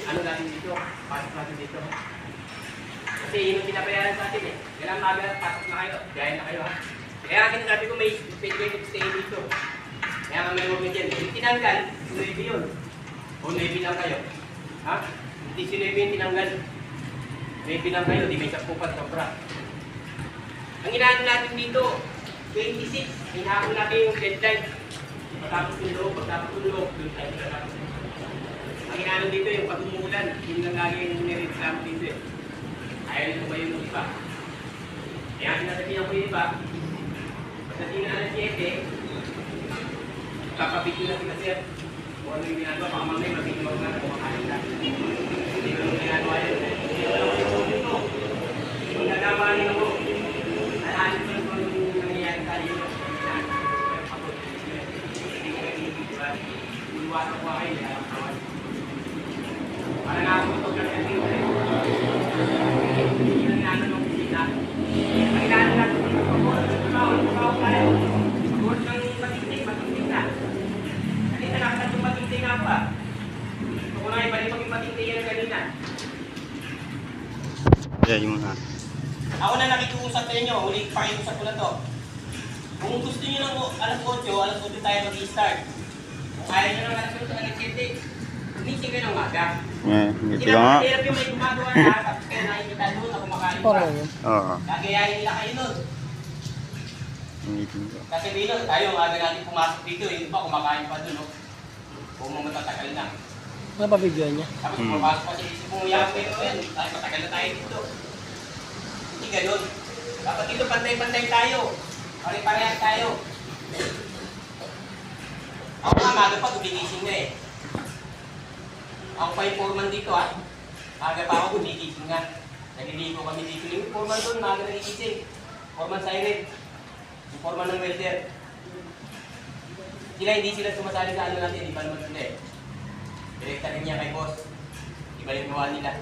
ano natin dito, pasok natin dito. Kasi yun yung pinabayaran sa atin eh. Kailangan maga, pasok na kayo, biyahin na kayo ha. Kaya akin sabi ko may pwede kayo mag-stay dito. Kaya nga may movement yan. Yung tinanggal, 9 yun. O 9 lang kayo. Ha? Hindi si 9 yung tinanggal. 9 lang kayo, di may sapupan sobra. Ang inaano natin dito, 26. Hinahon natin yung deadline. Pagkapos yung loob, pagkapos yung loob, doon tayo pagkapos. Ang inaano dito yung pag-umulan, yun lang lagi yung nireklamo dito eh. Ayaw nito ba yung iba? Kaya sinasabihan ko yung iba, pagdating na alas 7, kapapit ko na sila sir. Kung ano yung ginagawa, baka mamay mabigyan na kumakain na. Hindi ko yung ginagawa yun. Hindi ko lang yung ito. Kung nagkamanin ako, alahanin ko lang yung nangyayari sa iyo. Iwasan ko kayo, alam kawan. Para nga ako ito lang yung ito. Hindi lang natin ang bisita. Ang inaano natin dito, pagkawal tayo. Huwag ng matintig na. Kanina nakita yung matintig nga pa. Ito ko na ibalik yung matintig yan kanina. Yeah, yung mga. Ako na nakikiusap sa inyo, huli pakiusap ko na to. Kung gusto nyo ng alas 8 tayo mag-i-start. Kung ayaw nyo ng alas 8, alas 7, gumising kayo ng maga. Ito nga. Hirap yung may gumagawa na, tapos kayo nakikita doon na kumakain pa. Oo. Gagayahin nila kayo nun. Kasi dito, tayo aga natin pumasok dito, yung iba kumakain pa doon, no? Kung matatagal na. Ano pa video niya? Tapos pumapasok pa sa isip mo, yan, tayo matagal na tayo dito. Hindi ganun. Dapat dito pantay-pantay tayo. Pare-parehan tayo. Ako nga, maga pa, gumigising na eh. Ako pa yung foreman dito ha. Maga pa ako, gumigising nga. Naliligo kami dito. Yung foreman doon, maga nagigising. Foreman siren. Yung foreman ng welder. Hindi sila sumasali sa ano natin, di ba naman sila eh. Direkta rin niya kay boss. Ibalik gawa nila.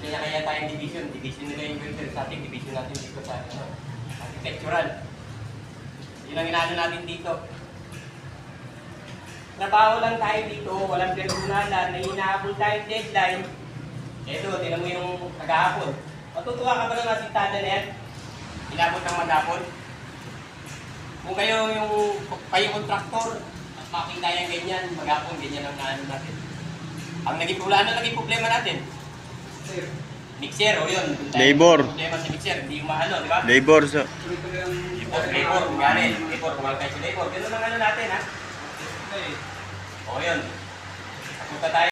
Hindi niya kaya tayong division. Division nila yung welder sa ating division natin dito sa architectural. Yun ang inaano natin dito. Trabaho lang tayo dito, walang personalan, na hinahabol tayong deadline. Eto, tinan mo yung kagahapon. Matutuwa ka ba ng asintada na yan? Hinabot ng maghapon? Kung kayo kontraktor, at makita yung ganyan, maghapon, ganyan ang naano natin. Ang naging problema natin? Mixer, o yun. Labor. Problema sa mixer, hindi yung maano, di ba? Labor. Labor, gano'n. Labor, kumalakay sa labor. Ganun ang ano natin, ha? O yun. Punta tayo.